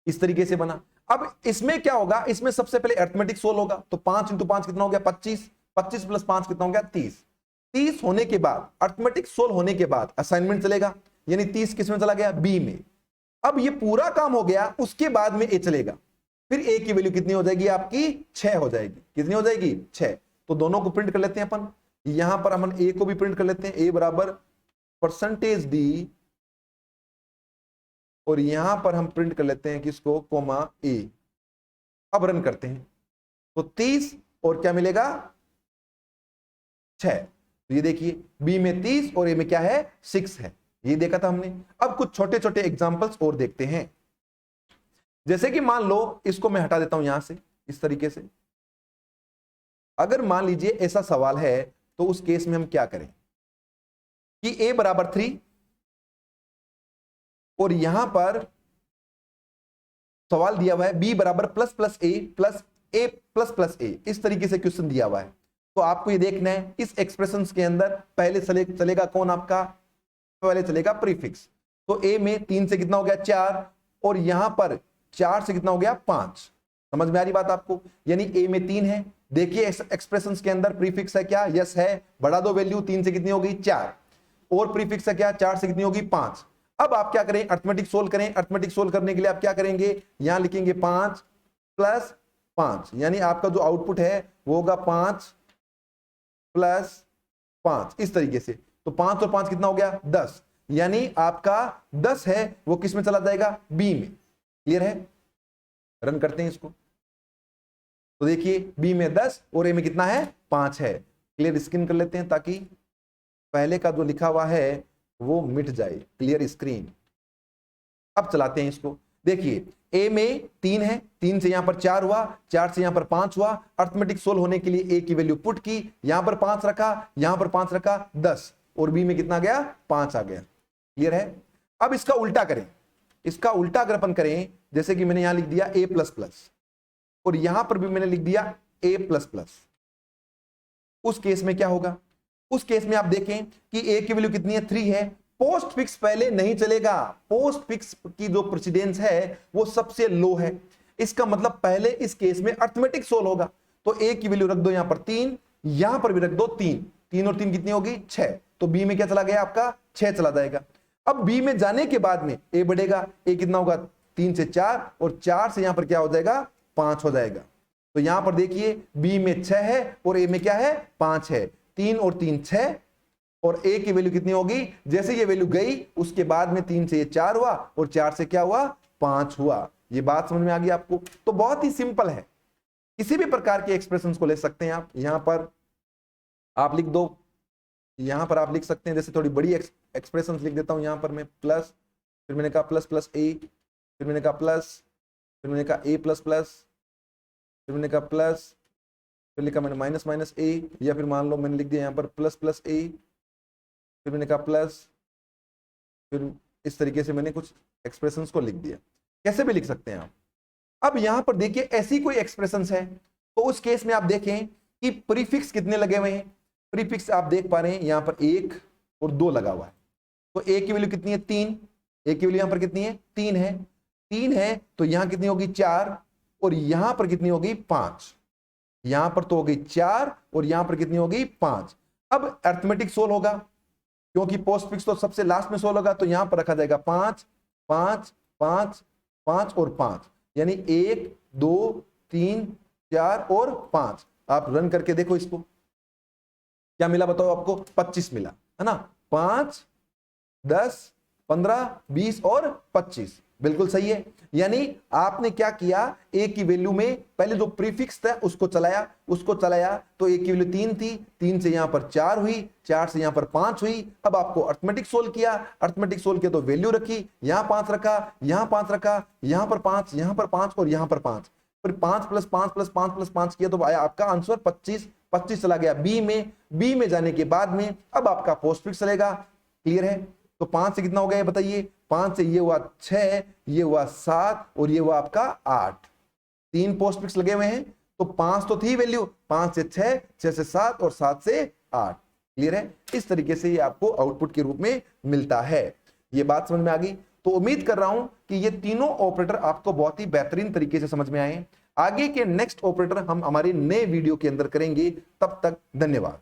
इस तरीके से बना। अब इसमें क्या होगा, इसमें सबसे पहले अर्थमेटिक सोल्व होगा, तो 5 × 5 कितना हो गया 25, 25 + 5 कितना हो गया 30। 30 होने के बाद अर्थमेटिक सोल्व होने के बाद असाइनमेंट चलेगा, यानी 30 किस में चला गया बी में। अब ये पूरा काम हो गया, उसके बाद में ए चलेगा, फिर ए की वैल्यू कितनी हो जाएगी आपकी 6 हो जाएगी। कितनी हो जाएगी 6। तो दोनों को प्रिंट कर लेते हैं अपन, यहां पर हम ए को भी प्रिंट कर लेते हैं, ए बराबर %d, और यहां पर हम प्रिंट कर लेते हैं किसको, कोमा ए। अब रन करते हैं, तो 30 और क्या मिलेगा 6। तो ये देखिए बी में 30 और ए में क्या है 6 है, ये देखा था हमने। अब कुछ छोटे छोटे एग्जांपल्स और देखते हैं। जैसे कि मान लो, इसको मैं हटा देता हूं यहां से, इस तरीके से। अगर मान लीजिए ऐसा सवाल है, तो उस केस में हम क्या करें कि a = 3 और यहां पर सवाल दिया हुआ है b = ++a, इस तरीके से क्वेश्चन दिया हुआ है। तो आपको ये देखना है इस एक्सप्रेशन के अंदर पहले चलेगा कौन आपका, पहले चलेगा प्रीफिक्स। तो a में 3 से कितना हो गया 4, और यहां पर 4 से कितना हो गया 5। समझ में आ रही बात आपको? यानी a में 3 है, देखिए एक्सप्रेशन के अंदर प्रीफिक्स है क्या, यस है, बढ़ा दो वैल्यू, 3 से कितनी होगी 4, और प्रीफिक्स है क्या 4 से कितनी होगी 5। अब आप क्या करें, अर्थमेटिक सोल्व करें। अर्थमेटिक सोल्व करने के लिए आप क्या करेंगे, यहां लिखेंगे 5 + 5, यानी आपका जो आउटपुट है वो होगा 5 + 5, इस तरीके से। तो 5 और 5 कितना हो गया 10, यानी आपका 10 है वो किस में चला जाएगा बी में। क्लियर है? रन करते हैं इसको, तो देखिए बी में 10 और ए में कितना है 5 है। क्लियर स्क्रीन कर लेते हैं ताकि पहले का जो लिखा हुआ है वो मिट जाए। Clear screen. अब चलाते हैं इसको, देखिए ए में 3 है, 3 से यहां पर 4 हुआ, 4 से यहां पर 5 हुआ। अर्थमेटिक सोल्व होने के लिए ए की वैल्यू पुट की, यहां पर 5 रखा, यहां पर 5 रखा 10, और बी में कितना गया 5 आ गया। क्लियर है? अब इसका उल्टा करें, इसका उल्टा अगर अपन करें, जैसे कि मैंने यहां लिख दिया a++, और यहां पर भी मैंने लिख दिया a++, उस केस में क्या होगा, उस केस में आप देखें कि a की वैल्यू कितनी है 3 है। पोस्ट फिक्स पहले नहीं चलेगा, पोस्ट फिक्स की जो प्रेसिडेंस है वो सबसे लो है। इसका मतलब पहले इस केस में अर्थमेटिक सोल्व होगा। तो a की वैल्यू रख दो यहां पर 3, यहां पर भी रख दो 3, 3 और 3 कितनी होगी 6। तो b में क्या चला गया आपका 6 चला जाएगा। अब b में जाने के बाद में a बढ़ेगा, a कितना होगा 3 से 4, और 4 से यहां पर क्या हो जाएगा 5 हो जाएगा। तो यहां पर देखिए b में 6 है और a में क्या है 5 है, 3 और 3 6, और a की वैल्यू कितनी होगी, जैसे ये वैल्यू गई उसके बाद में 3 से ये 4 हुआ, और 4 से क्या हुआ 5 हुआ। ये बात समझ में आ गई आपको? तो बहुत ही सिंपल है, किसी भी प्रकार के एक्सप्रेशंस को ले सकते हैं आप। यहां पर आप लिख दो, यहां पर आप लिख सकते हैं, जैसे थोड़ी बड़ी एक्सप्रेशंस लिख देता हूं यहां पर मैं प्लस, फिर मैंने कहा ++a, फिर मैंने कहा प्लस, फिर मैंने कहा a++, फिर मैंने कहा प्लस, फिर लिखा मैंने -a, या फिर मान लो मैंने लिख दिया यहाँ पर ++a, फिर मैंने कहा प्लस, फिर इस तरीके से मैंने कुछ एक्सप्रेशंस को लिख दिया। कैसे भी लिख सकते हैं आप। अब यहां पर देखिए ऐसी कोई एक्सप्रेशंस है, तो उस केस में आप देखें कि प्रीफिक्स कितने लगे हुए हैं। प्रीफिक्स आप देख पा रहे हैं यहां पर 1 और 2 लगा हुआ है। तो a की वैल्यू कितनी है 3, a की वैल्यू यहां पर कितनी है 3 है, 3 है, तो यहां कितनी होगी 4, और यहां पर कितनी होगी 5, यहां पर तो होगी 4 और यहां पर कितनी होगी 5। अब अर्थमेटिक सोल्व होगा, क्योंकि पोस्ट फिक्स तो सबसे लास्ट में सोल्व होगा, तो यहां पर रखा जाएगा 5 5 5 5 और 5, यानी 1 2 3 4 और 5। आप रन करके देखो इसको, क्या मिला बताओ आपको 25 मिला है ना। 5 10 15, 20 और 25। बिल्कुल सही है। यानी आपने क्या किया, ए की वैल्यू में पहले जो प्रीफिक्स था उसको चलाया तो ए की वैल्यू 3 थी, 3 से यहां पर 4 हुई, 4 से यहां पर 5 हुई। अब आपको अर्थमेटिक सोल्व किया, तो वैल्यू रखी, यहां 5 रखा, यहां 5 रखा, यहां पर 5, यहां पर 5 और यहां पर 5, फिर 5 प्लस 5 प्लस 5 प्लस 5 किया तो आया आपका आंसर 25। 25 चला गया बी में जाने के बाद में अब आपका पोस्टफिक्स चलेगा। क्लियर है? तो 5 से कितना हो गया बताइए, 5 से ये हुआ 6, ये हुआ 7 और ये हुआ आपका 8। 3 पोस्टफिक्स लगे हुए हैं, तो 5 तो थी वैल्यू, 5 से 6, 6 से 7 और 7 से 8। क्लियर है? इस तरीके से ये आपको आउटपुट के रूप में मिलता है। ये बात समझ में आ गई? तो उम्मीद कर रहा हूं कि ये तीनों ऑपरेटर आपको बहुत ही बेहतरीन तरीके से समझ में आए। आगे के नेक्स्ट ऑपरेटर हम हमारे नए वीडियो के अंदर करेंगे। तब तक धन्यवाद।